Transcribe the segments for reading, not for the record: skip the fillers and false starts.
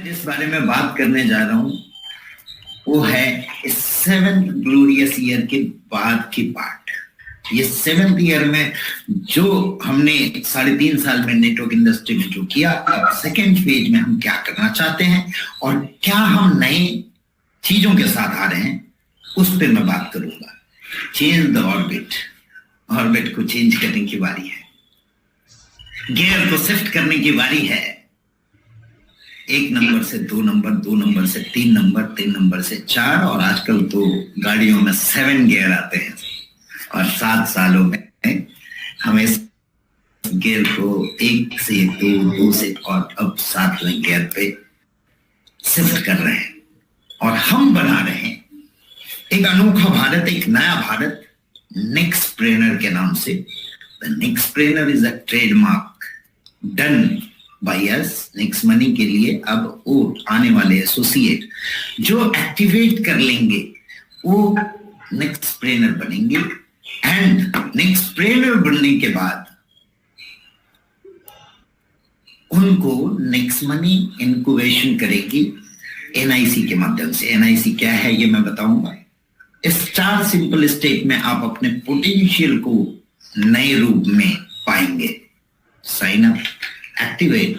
जिस बारे में बात करने जा रहा हूं वो है इस 7th ग्लोरियस ईयर के बाद की पार्ट। ये 7th ईयर में जो हमने 3.5 साल में नेटवर्क इंडस्ट्री में जो किया, अब सेकेंड फेज में हम क्या करना चाहते हैं और क्या हम नए चीजों के साथ आ रहे हैं, उस पर मैं बात करूंगा। चेंज द ऑर्बिट, ऑर्बिट को चेंज करने की बारी है, गियर को शिफ्ट करने की बारी है। 1 नंबर से 2 नंबर, 2 नंबर से 3 नंबर, 3 नंबर से 4, और आजकल तो गाड़ियों में 7 गियर आते हैं। और 7 सालों में हम इस गियर को 1 से 2, 2 से और अब 7वें गियर पे शिफ्ट कर रहे हैं। और हम बना रहे हैं एक अनोखा भारत, एक नया भारत, नेक्सप्रेनर के नाम से। The Nexpreneur is a trademark done by us. Next money के लिए अब वो आने वाले एसोसिएट जो एक्टिवेट कर लेंगे वो नेक्सप्रेनर बनेंगे। एंड नेक्सप्रेनर बनने के बाद उनको नेक्स्ट मनी इनक्यूबेशन करेगी एनआईसी के माध्यम से। एनआईसी क्या है ये मैं बताऊंगा। इस 4 सिंपल स्टेप में आप अपने पोटेंशियल को नए रूप में पाएंगे। Sign up, activate,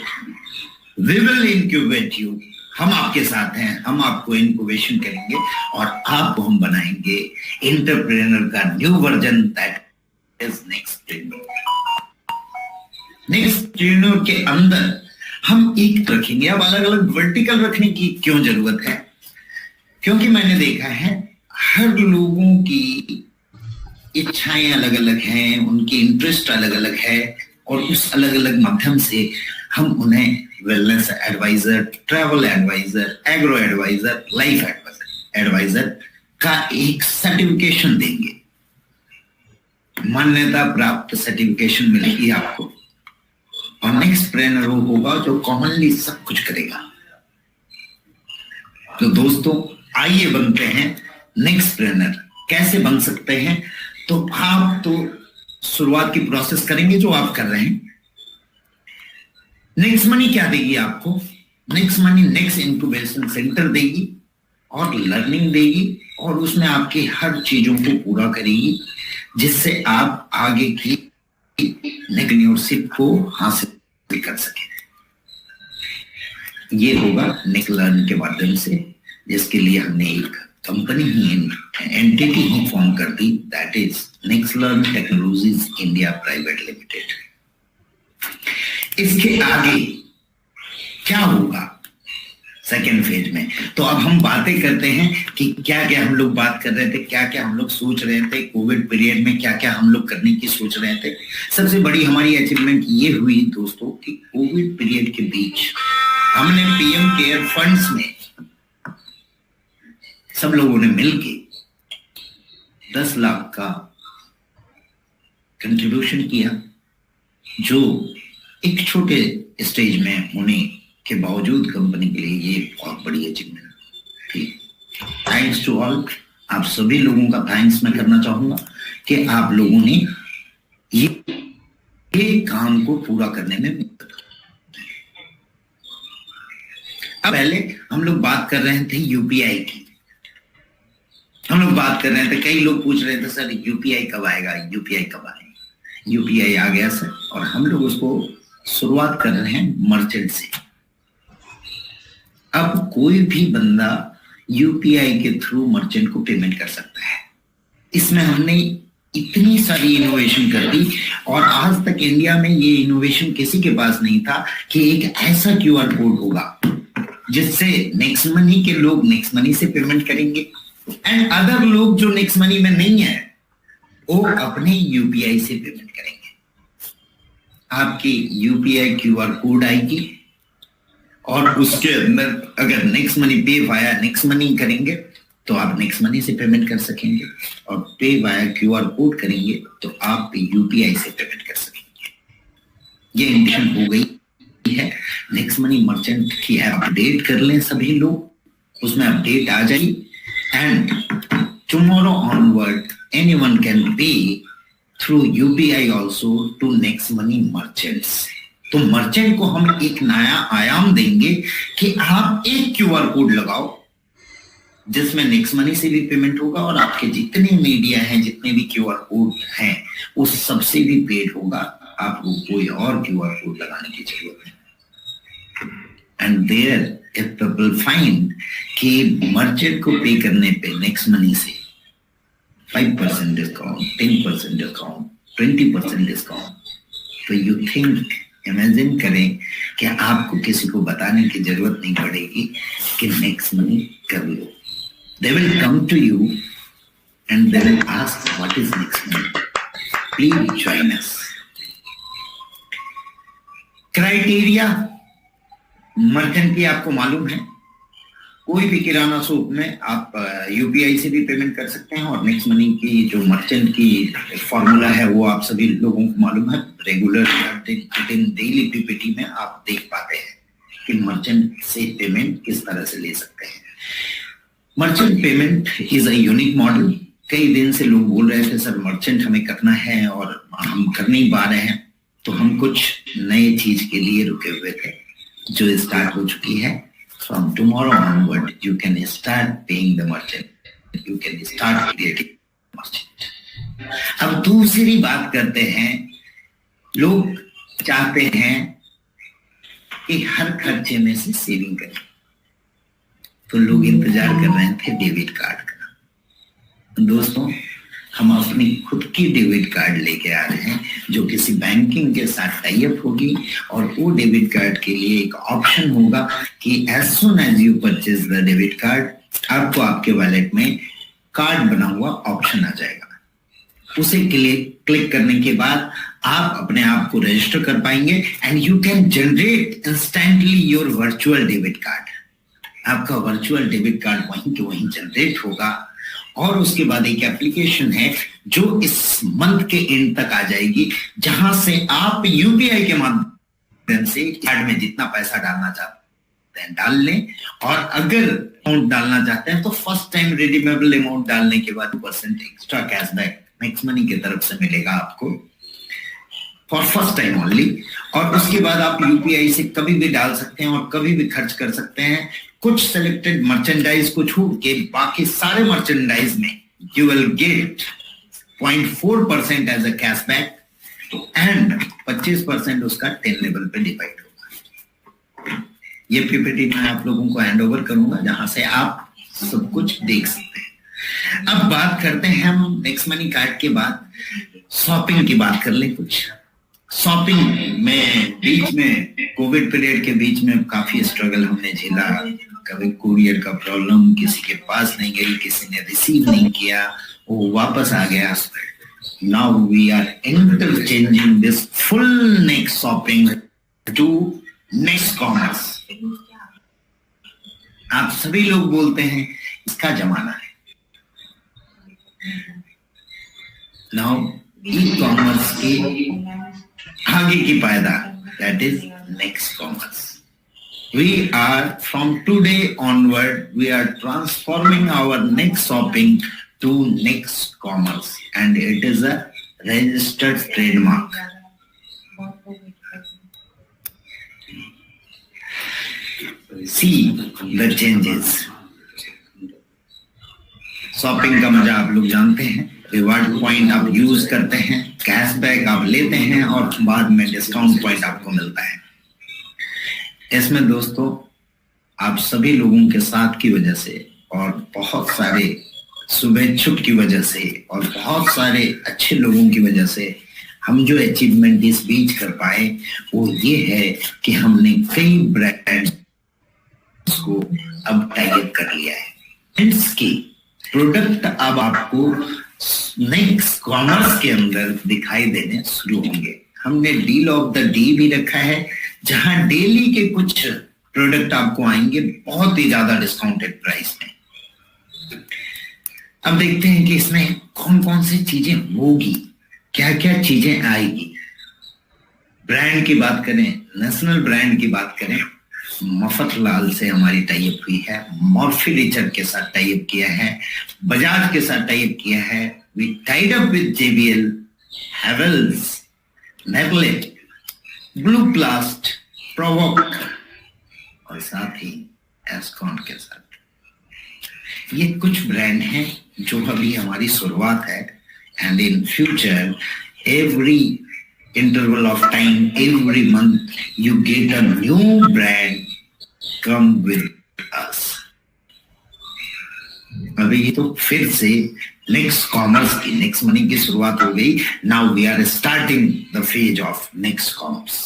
we will incubate you. हम आपके साथ हैं, हम आपको इनक्यूबेशन करेंगे और आपको हम बनाएंगे एंटरप्रेन्योर का न्यू वर्जन, दैट इज नेक्सप्रेन्योर। नेक्सप्रेन्योर के अंदर हम एक रखेंगे। अब अलग अलग वर्टिकल रखने की क्यों जरूरत है? क्योंकि मैंने देखा है हर लोगों की इच्छाएं अलग अलग हैं, उनकी इंटरेस्ट अलग अलग है, और उस अलग अलग माध्यम से हम उन्हें wellness advisor, travel advisor, agro advisor, life advisor का एक सर्टिफिकेशन देंगे। मान्यता प्राप्त सर्टिफिकेशन मिलेगी आपको, और नेक्सप्रेनर वो होगा जो कॉमनली सब कुछ करेगा। तो दोस्तों आइए बनते हैं नेक्सप्रेनर। कैसे बन सकते हैं? तो आप तो शुरुआत की प्रोसेस करेंगे जो आप कर रहे हैं। नेक्स्ट मनी क्या देगी आपको? Next money next incubation centre देगी और लर्निंग देगी, और उसमें आपकी हर चीजों को पूरा करेगी जिससे आप आगे की नेक्स्ट को हासिल कर सके। ये होगा नेक्स्ट लर्न के माध्यम से, जिसके लिए हमने एक कंपनी ही, एंटिटी ही फॉर्म कर दी, that is Next Learn Technologies India Private Limited. इसके आगे क्या होगा सेकेंड फेज में? तो अब हम बातें करते हैं कि क्या क्या हम लोग बात कर रहे थे, क्या क्या हम लोग सोच रहे थे कोविड पीरियड में, क्या क्या हम लोग करने की सोच रहे थे। सबसे बड़ी हमारी अचीवमेंट ये हुई दोस्तों कि कोविड पीरियड के बीच हमने पीएम केयर फंड्स में सब लोगों ने मिलके 10 लाख का कंट्रीब्यूशन किया, जो एक छोटे स्टेज में होने के बावजूद कंपनी के लिए ये बहुत बड़ी अचीवमेंट थी। Thanks to all. आप सभी लोगों का थैंक्स मैं करना चाहूंगा कि आप लोगों ने ये काम को पूरा करने में मदद की। अब पहले हम लोग बात कर रहे थे यूपीआई की। हम लोग बात कर रहे थे, कई लोग पूछ रहे थे सर यूपीआई कब आएगा, यूपीआई कब आएगा। यूपीआई आ गया सर, और हम लोग उसको शुरुआत कर रहे हैं मर्चेंट से। अब कोई भी बंदा यूपीआई के थ्रू मर्चेंट को पेमेंट कर सकता है। इसमें हमने इतनी सारी इनोवेशन कर दी, और आज तक इंडिया में ये इनोवेशन किसी के पास नहीं था कि एक ऐसा क्यूआर कोड होगा जिससे नेक्स्ट मनी के लोग नेक्स्ट मनी से पेमेंट करेंगे, एंड अदर लोग जो नेक्स्ट मनी में नहीं है वो अपने यूपीआई से पेमेंट करेंगे। आपकी यूपीआई क्यूआर कोड आएगी, और उसके अंदर अगर नेक्स्ट मनी पे वाया नेक्स्ट मनी करेंगे तो आप नेक्स्ट मनी से पेमेंट कर सकेंगे, और पे वाया क्यूआर कोड करेंगे तो आप यूपीआई से पेमेंट कर सकेंगे। ये इंटेंशन हो गई है। नेक्स्ट मनी मर्चेंट की अपडेट कर लें सभी लोग, उसमें अपडेट आ जाएगी, and tomorrow onward anyone can pay through UPI also to next money merchants। तो मर्चेंट को हम एक नया आयाम देंगे कि आप एक क्यूआर कोड लगाओ जिसमें नेक्स्ट मनी से भी पेमेंट होगा और आपके जितने मीडिया हैं, जितने भी क्यूआर कोड हैं, उस सबसे भी पेड होगा। आपको कोई और क्यूआर कोड लगाने की जरूरत नहीं। And there if people find कि मर्चेंट को पे करने पे नेक्स्ट मनी से 5% डिस्काउंट, 10% डिस्काउंट, 20% डिस्काउंट, तो यू थिंक, इमेजिन करें कि आपको किसी को बताने की जरूरत नहीं पड़ेगी कि नेक्स्ट मनी कर लो। They will come to you and they will ask what is next money. Please join us. Criteria merchant की आपको मालूम है। कोई भी किराना शॉप में आप यूपीआई से भी पेमेंट कर सकते हैं और नेक्स्ट मनी की जो मर्चेंट की फॉर्मूला है वो आप सभी लोगों को मालूम है। रेगुलर डेली पीपीटी में आप देख पाते हैं कि मर्चेंट से पेमेंट किस तरह से ले सकते हैं। Merchant payment is a unique model. कई दिन से लोग बोल रहे थे सर मर्चेंट हमें करना है और हम कर नहीं पा रहे हैं, तो हम कुछ नए चीज के लिए रुके हुए थे जो स्टार्ट हो चुकी है। From tomorrow onward you can start paying the merchant, you can start creating merchant. अब दूसरी बात करते हैं, लोग चाहते हैं कि हर खर्चे में से सेविंग करें, तो लोग इंतजार कर रहे थे डेबिट कार्ड का। दोस्तों, हम अपनी खुद की डेबिट कार्ड लेके आ रहे हैं जो किसी बैंकिंग के साथ टाई अप होगी और वो डेबिट कार्ड के लिए एक ऑप्शन होगा कि as soon as you purchase the debit card आपको आपके वॉलेट में कार्ड बना हुआ ऑप्शन आ जाएगा। उसे क्लिक करने के बाद आप अपने आप को रजिस्टर कर पाएंगे and you can generate instantly your virtual debit card. आपका वर्चुअल डेबिट कार्ड वहीं के वहीं जनरेट होगा और उसके बाद एक एप्लीकेशन है जो इस मंथ के एंड तक आ जाएगी, जहां से आप यूपीआई के माध्यम से कार्ड में जितना पैसा डालना चाहते हैं डाल लें, और अगर अमाउंट डालना चाहते हैं तो फर्स्ट टाइम रिडीमेबल अमाउंट डालने के बाद 2% एक्स्ट्रा कैशबैक नेक्स्ट मनी की तरफ से मिलेगा आपको फॉर फर्स्ट टाइम ओनली। और उसके बाद आप यूपीआई से कभी भी डाल सकते हैं और कभी भी खर्च कर सकते हैं। कुछ सेलेक्टेड मर्चेंडाइज को छोड़ के बाकी सारे मर्चेंडाइज में you will get 0.4% as a cashback and 25% उसका 10 लेवल पे डिवाइड होगा। ये पीपीटी मैं आप लोगों को हैंड ओवर करूंगा जहां से आप सब कुछ देख सकते हैं। अब बात करते हैं हम नेक्स्ट मनी कार्ड के बाद शॉपिंग की बात कर लें। कुछ शॉपिंग में बीच में कोविड पीरियड के बीच में काफी स्ट्रगल हमने झेला। कभी कुरियर का प्रॉब्लम, किसी के पास नहीं गई, किसी ने रिसीव नहीं किया, वो वापस आ गया। Now we are interchanging this full next shopping to next commerce. आप सभी लोग बोलते हैं इसका जमाना है। नाउ ई कॉमर्स की आगे की पायदान, that is next commerce. We are from today onward, we are transforming our next shopping to next commerce, and it is a registered trademark. See the changes. Shopping का मजा आप लोग जानते हैं। रिवार्ड पॉइंट आप यूज करते हैं, cashback आप लेते हैं और बाद में डिस्काउंट पॉइंट आपको मिलता है। इसमें दोस्तों आप सभी लोगों के साथ की वजह से और बहुत सारे शुभेच्छुक की वजह से और बहुत सारे अच्छे लोगों की वजह से हम जो अचीवमेंट इस बीच कर पाए वो ये है कि हमने कई ब्रांड्स को अब टाई अप कर लिया है। इसकी प्रोडक्ट अब आपको नेक्स्ट कॉमर्स के अंदर दिखाई देने शुरू होंगे। हमने डील ऑफ द डे भी रखा है जहां डेली के कुछ प्रोडक्ट आपको आएंगे बहुत ही ज्यादा डिस्काउंटेड प्राइस में। अब देखते हैं कि इसमें कौन कौन सी चीजें होगी, क्या क्या चीजें आएगी। ब्रांड की बात करें, नेशनल ब्रांड की बात करें, मफतलाल से हमारी टाई अप हुई है, मॉर्फी रिचर के साथ टाई अप किया है, बजाज के साथ टाई अप किया है, we tied up with JBL, Havells, नेबलेट, ब्लू प्लास्ट, प्रोवोक और साथ ही एस्कॉन के साथ। ये कुछ ब्रांड हैं जो अभी हमारी शुरुआत है, and in future every interval of time, every month you get a new brand come with us. अभी ये तो फिर से नेक्स्ट कॉमर्स की, नेक्स्ट मनी की शुरुआत हो गई। Now we are starting the phase of next commerce.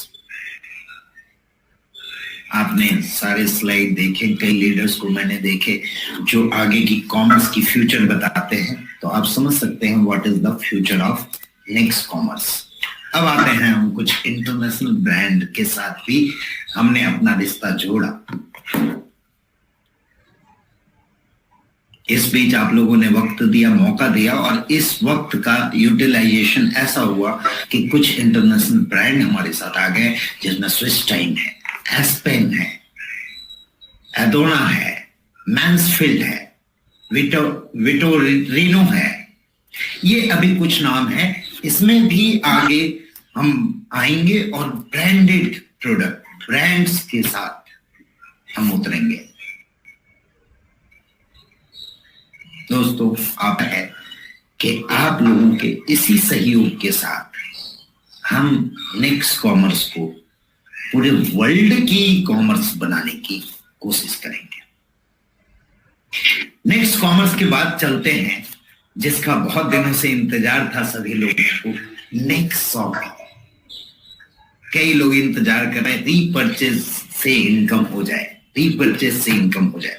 आपने सारे स्लाइड देखे, कई लीडर्स को मैंने देखे जो आगे की कॉमर्स की फ्यूचर बताते हैं, तो आप समझ सकते हैं what is the future of next commerce. अब आते हैं हम कुछ इंटरनेशनल ब्रांड के साथ भी हमने अपना रिश्ता जोड़ा। इस बीच आप लोगों ने वक्त दिया, मौका दिया, और इस वक्त का यूटिलाइजेशन ऐसा हुआ कि कुछ इंटरनेशनल ब्रांड हमारे साथ आ गए, जिसमें स्विस टाइम है, एस्पेन है, एडोना है, मैंसफील्ड है, विटोरिनो है। ये अभी कुछ नाम है, इसमें भी आगे हम आएंगे और ब्रांडेड प्रोडक्ट, ब्रांड्स के साथ हम उतरेंगे। दोस्तों, आप है कि आप लोगों के इसी सहयोग के साथ हम नेक्स्ट कॉमर्स को पूरे वर्ल्ड की कॉमर्स बनाने की कोशिश करेंगे। नेक्स्ट कॉमर्स के बाद चलते हैं जिसका बहुत दिनों से इंतजार था सभी लोगों को, नेक्स्ट शॉपिंग। कई लोग इंतजार कर रहे हैं रीपरचेज से इनकम हो जाए, रीपरचेज से इनकम हो जाए।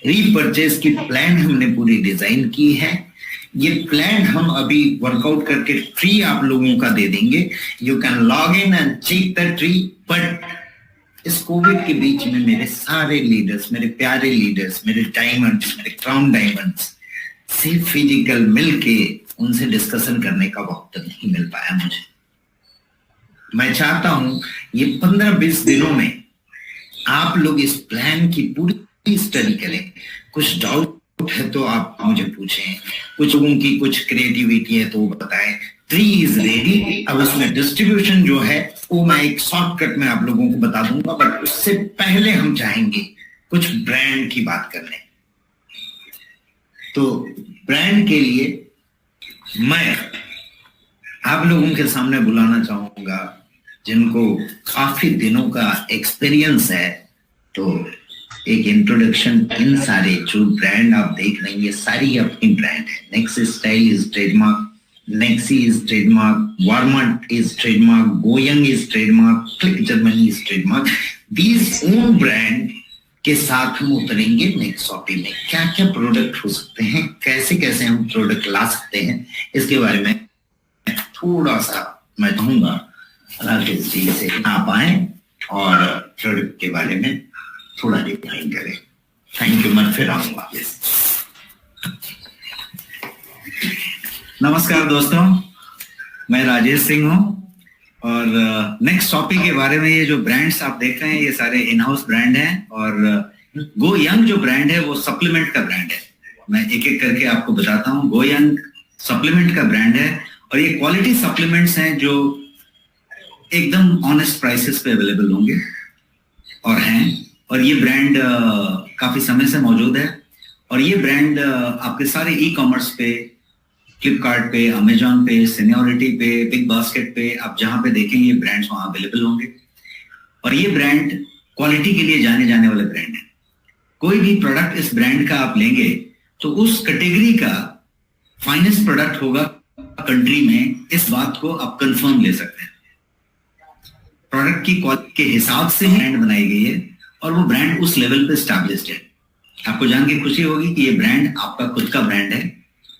रीपरचेज की प्लान हमने पूरी डिजाइन की है। ये प्लान हम अभी वर्कआउट करके फ्री आप लोगों का दे देंगे। You can log in and check the tree. But इस कोविड के बीच में मेरे सारे लीडर्स, मेरे प्यारे लीडर्स, मेरे डायमंड्स, मेरे क्राउन डायमंड्स से फिजिकल मिलके उनसे डिस्कशन करने का वक्त नहीं मिल पाया मुझे। मैं चाहता हूं ये 15-20 दिनों में आप लोग इस प्लान की पूरी स्टडी करें। कुछ डाउट है तो आप मुझे पूछें, कुछ लोगों की कुछ क्रिएटिविटी है तो वो बताएं। Tree is ready. अब उसमें डिस्ट्रीब्यूशन जो है वो मैं एक शॉर्टकट में आप लोगों को बता दूंगा, बट उससे पहले हम चाहेंगे कुछ ब्रांड की बात करने। तो ब्रांड के लिए मैं आप लोगों के सामने बुलाना चाहूंगा जिनको काफी दिनों का एक्सपीरियंस है। तो एक इंट्रोडक्शन, इन सारे जो ब्रांड आप देख रहे हैं ये सारी अपनी ब्रांड है। Next Style is trademark, Nexi is trademark, Warmart is trademark, go young is trademark, click Germany is trademark. These own brand के साथ हम उतरेंगे नेक्स्ट शॉपिंग में। क्या क्या प्रोडक्ट हो सकते हैं, कैसे कैसे हम प्रोडक्ट ला सकते हैं, इसके बारे में थोड़ा सा मैं कहूंगा राकेश जी से आप आए और प्रोडक्ट के बारे में थोड़ा डिफाइन करें। Thank you. मैं फिर आऊंगा। नमस्कार दोस्तों, मैं राजेश सिंह हूँ और नेक्स्ट टॉपिक के बारे में ये जो ब्रांड्स आप देख रहे हैं ये सारे इन हाउस ब्रांड हैं। और गो यंग जो ब्रांड है वो सप्लीमेंट का ब्रांड है। मैं एक एक करके आपको बताता हूँ। गो यंग सप्लीमेंट का ब्रांड है और ये क्वालिटी सप्लीमेंट्स हैं जो एकदम ऑनेस्ट प्राइसेस पे अवेलेबल होंगे और हैं। और ये ब्रांड काफी समय से मौजूद है और ये ब्रांड आपके सारे ई कॉमर्स पे, फ्लिपकार्ट पे, अमेजॉन पे, सीनियोरिटी पे, बिग बास्केट पे, आप जहां पे देखेंगे ये ब्रांड्स वहां अवेलेबल होंगे। और ये ब्रांड क्वालिटी के लिए जाने जाने वाले ब्रांड है। कोई भी प्रोडक्ट इस ब्रांड का आप लेंगे तो उस कैटेगरी का फाइनेस्ट प्रोडक्ट होगा कंट्री में। इस बात को आप कंफर्म ले सकते हैं। प्रोडक्ट की क्वालिटी के हिसाब से ब्रांड बनाई गई है और वो ब्रांड उस लेवल पे स्टैब्लिश्ड है। आपको जान के खुशी होगी कि ये ब्रांड आपका खुद का ब्रांड है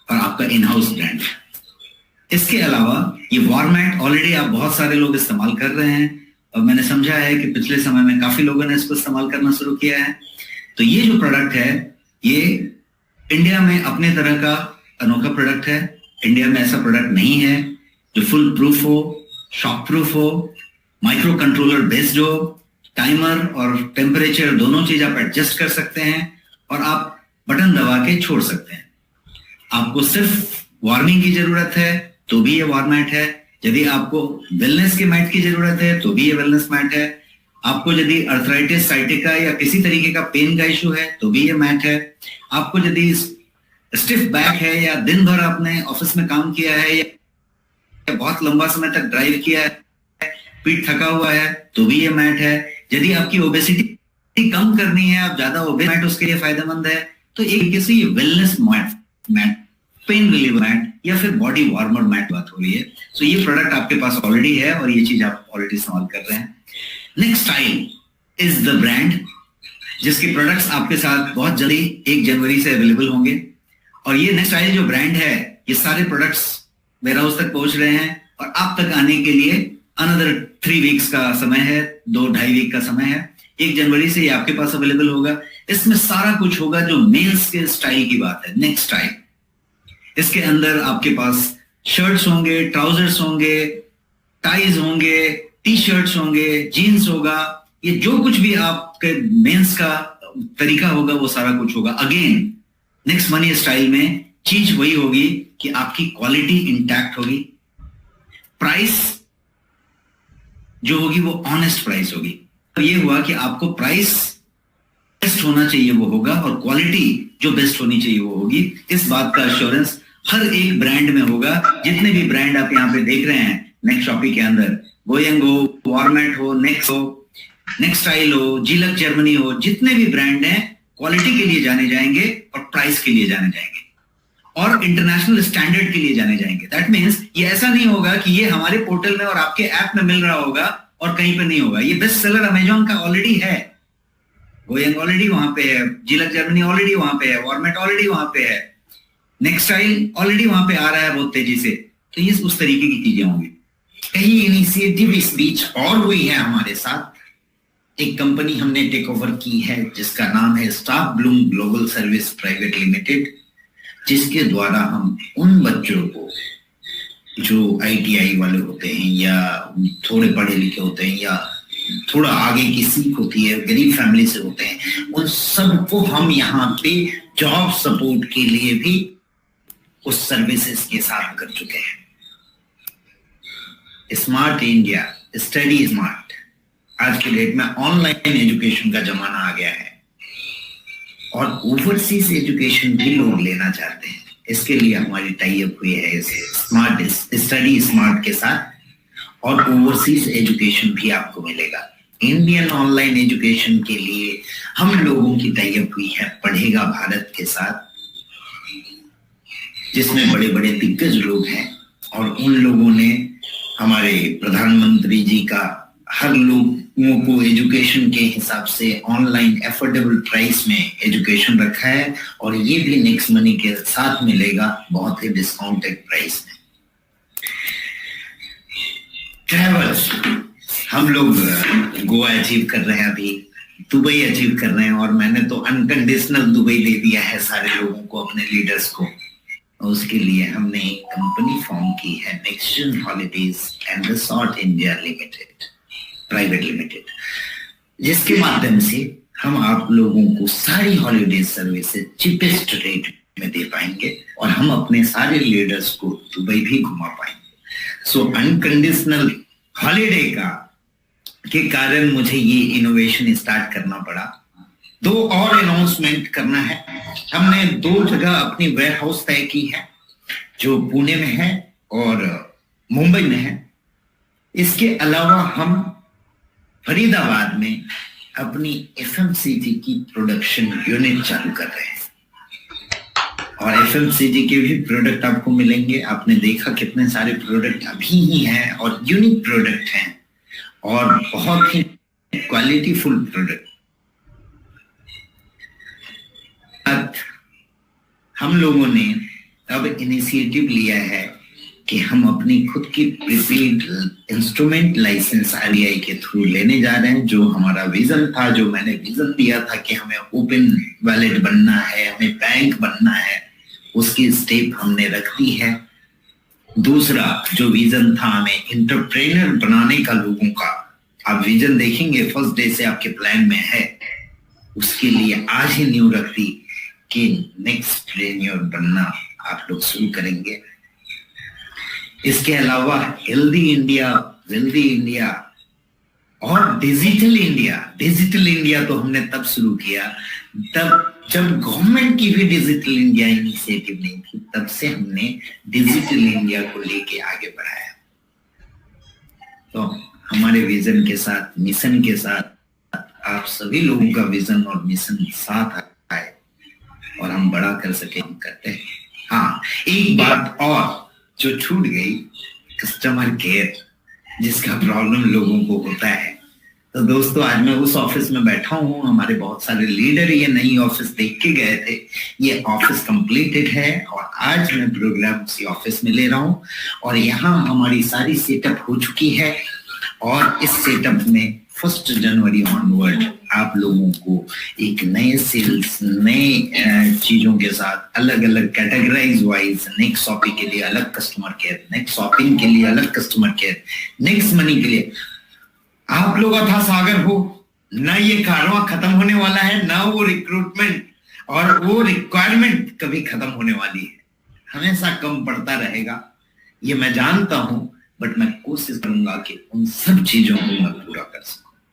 और आपका इन हाउस ब्रांड है। इसके अलावा ये वार्मैट ऑलरेडी आप बहुत सारे लोग इस्तेमाल कर रहे हैं और मैंने समझा है कि पिछले समय में काफी लोगों ने इसको इस्तेमाल करना शुरू किया है। तो ये जो प्रोडक्ट है ये इंडिया में अपने तरह का अनोखा प्रोडक्ट है। इंडिया में ऐसा प्रोडक्ट नहीं है जो फुल प्रूफ हो, शॉक प्रूफ हो, माइक्रो कंट्रोलर बेस्ड हो, टाइमर और टेम्परेचर दोनों चीज आप एडजस्ट कर सकते हैं और आप बटन दबा के छोड़ सकते हैं। आपको सिर्फ वार्मिंग की जरूरत है तो भी ये वार्मैट है। यदि आपको वेलनेस के मैट की जरूरत है तो भी ये वेलनेस मैट है। आपको यदि अर्थराइटिस, साइटिका या किसी तरीके का पेन का इशू है तो भी ये मैट है। आपको यदि स्टिफ बैक है या दिन भर आपने ऑफिस में काम किया है या बहुत लंबा समय तक ड्राइव किया है, पीठ थका हुआ है तो भी ये मैट है। यदि आपकी ओबेसिटी कम करनी है, आप ज्यादा ओबेस, मैट उसके लिए फायदेमंद है। तो एक तरीके से ये wellness mat, pain reliever mat या फिर बॉडी वार्मर मैट बात हो रही है। सो ये प्रोडक्ट आपके पास ऑलरेडी है और ये चीज आप ऑलरेडी इस्तेमाल कर रहे हैं। Next Style is the brand, जिसके प्रोडक्ट्स आपके साथ बहुत जल्दी 1 जनवरी से अवेलेबल होंगे। और ये नेक्स्ट स्टाइल जो ब्रांड है, ये सारे प्रोडक्ट्स वेयर हाउस तक पहुंच रहे हैं और आप तक आने के लिए अनदर 3 वीक्स का समय है, 2-2.5 वीक का समय है। 1 जनवरी से ये आपके पास अवेलेबल होगा। इसमें सारा कुछ होगा जो मेंस के स्टाइल की बात है। नेक्स्ट स्टाइल, इसके अंदर आपके पास शर्ट्स होंगे, ट्राउजर्स होंगे, टाइज होंगे, टी शर्ट्स होंगे, जीन्स होगा। ये जो कुछ भी आपके मेंस का तरीका होगा वो सारा कुछ होगा। अगेन नेक्स्ट मनी स्टाइल में चीज वही होगी कि आपकी क्वालिटी इंटैक्ट होगी, प्राइस जो होगी वो ऑनेस्ट प्राइस होगी। तो ये हुआ कि आपको प्राइस बेस्ट होना चाहिए वो होगा और क्वालिटी जो बेस्ट होनी चाहिए वो होगी। इस बात का एश्योरेंस हर एक ब्रांड में होगा। जितने भी ब्रांड आप यहाँ पे देख रहे हैं नेक्स्ट शॉपिंग के अंदर, गोयंग हो, वॉर्मेट हो, नेक्स्ट हो, नेक्स्ट स्टाइल हो, जिलक जर्मनी हो, जितने भी ब्रांड हैं क्वालिटी के लिए जाने जाएंगे और प्राइस के लिए जाने जाएंगे और इंटरनेशनल स्टैंडर्ड के लिए जाने जाएंगे। दैट मीन्स ये ऐसा नहीं होगा कि ये हमारे पोर्टल में और आपके ऐप में मिल रहा होगा और कहीं पे नहीं होगा। ये बेस्ट सेलर अमेजॉन का ऑलरेडी है, गोयंग ऑलरेडी वहां पे है, जिलक जर्मनी ऑलरेडी वहां पे है, वॉर्मेट ऑलरेडी वहां पे है, नेक्स्ट स्टाइल ऑलरेडी वहां पे आ रहा है बहुत तेजी से। तो ये उस तरीके की चीजें होंगी। कई इनिशिएटिव इस बीच और हुई है हमारे साथ। एक कंपनी हमने टेक ओवर की है जिसका नाम है staff Bloom global service private limited, जिसके द्वारा हम उन बच्चों को जो आईटीआई वाले होते हैं या थोड़े पढ़े लिखे होते हैं या थोड़ा आगे की सीख होती है, गरीब फैमिली से होते हैं, उन सबको हम यहाँ पे जॉब सपोर्ट के लिए भी उस सर्विसेज के साथ कर चुके हैं। स्मार्ट इंडिया, स्टडी स्मार्ट, आज के डेट में ऑनलाइन एजुकेशन का जमाना आ गया है और ओवरसीज एजुकेशन भी लोग लेना चाहते हैं। इसके लिए हमारी टाई अप हुई है स्मार्ट स्टडी स्मार्ट के साथ और ओवरसीज एजुकेशन भी आपको मिलेगा। इंडियन ऑनलाइन एजुकेशन के लिए हम लोगों की टाई अप हुई है पढ़ेगा भारत के साथ, जिसमें बड़े बड़े दिग्गज लोग हैं और उन लोगों ने हमारे प्रधानमंत्री जी का हर लोगों को एजुकेशन के हिसाब से ऑनलाइन एफोर्डेबल प्राइस में एजुकेशन रखा है और ये भी नेक्स्ट मनी के साथ मिलेगा बहुत ही डिस्काउंटेड प्राइस में। ट्रैवल्स, हम लोग गोवा अचीव कर रहे हैं, अभी दुबई अचीव कर रहे हैं और मैंने तो अनकंडीशनल दुबई दे दिया है सारे लोगों को, अपने लीडर्स को। उसके लिए हमने एक कंपनी फॉर्म की है, next holidays and resort India limited private limited, जिसके माध्यम से हम आप लोगों को सारी हॉलीडे सर्विसेज चीपेस्ट रेट में दे पाएंगे और हम अपने सारे लीडर्स को दुबई भी घुमा पाएंगे। सो अनकंडीशनल हॉलीडे के कारण मुझे ये इनोवेशन स्टार्ट करना पड़ा। 2 और अनाउंसमेंट करना है। हमने 2 जगह अपनी वेयर हाउस तय की है, जो पुणे में है और मुंबई में है। इसके अलावा हम फरीदाबाद में अपनी एफएमसीजी की प्रोडक्शन यूनिट चालू कर रहे हैं और एफएमसीजी के भी प्रोडक्ट आपको मिलेंगे। आपने देखा कितने सारे प्रोडक्ट अभी ही हैं और यूनिक प्रोडक्ट हैं और बहुत ही क्वालिटीफुल प्रोडक्ट। हम लोगों ने अब इनिशिएटिव लिया है कि हम अपनी खुद की प्रीपेड इंस्ट्रूमेंट लाइसेंस आरबीआई के थ्रू लेने जा रहे हैं। जो हमारा विजन था, जो मैंने विजन दिया था कि हमें ओपन वैलेट बनना है, हमें बैंक बनना है, उसकी स्टेप हमने रख दी है। दूसरा जो विजन था हमें एंटरप्रेन्योर बनाने का लोगों का, आप विजन देखेंगे फर्स्ट डे से आपके प्लान में है, उसके लिए आज ही न्यू रख दी कि नेक्स्ट ट्रेन्योर बनना आप लोग शुरू करेंगे। इसके अलावा हेल्दी इंडिया, वेल्दी इंडिया और डिजिटल इंडिया तो हमने तब शुरू किया तब जब गवर्नमेंट की भी डिजिटल इंडिया इनिशिएटिव नहीं थी, तब से हमने डिजिटल इंडिया को लेके आगे बढ़ाया। तो हमारे विजन के साथ, मिशन के साथ आप सभी लोगों का विजन और मिशन साथ आए और हम बड़ा कर सके, हम करते हैं। हाँ, एक बात और जो छूट गई, कस्टमर केयर जिसका प्रॉब्लम लोगों को होता है। तो दोस्तों आज मैं उस ऑफिस में बैठा हूँ, हमारे बहुत सारे लीडर ये नई ऑफिस देख के गए थे। ये ऑफिस कंप्लीटेड है और आज मैं प्रोग्राम उसी ऑफिस में ले रहा हूँ और यहाँ हमारी सारी सेटअप हो चुकी है और इस सेटअप में 1 जनवरी ऑनवर्ड आप लोगों को एक नए सेल्स, नए चीजों के साथ अलग अलग कैटेगराइज वाइज, नेक्स्ट शॉपिंग के लिए अलग कस्टमर केयर, नेक्स्ट शॉपिंग के लिए अलग कस्टमर केयर, नेक्स्ट मनी के लिए आप लोग था सागर हो ना। ये कारवां खत्म होने वाला है ना, वो रिक्रूटमेंट और वो रिक्वायरमेंट कभी खत्म होने वाली है, हमेशा कम पड़ता रहेगा, ये मैं जानता हूं। बट मैं कोशिश करूंगा कि उन सब चीजों को मैं पूरा कर सकूं।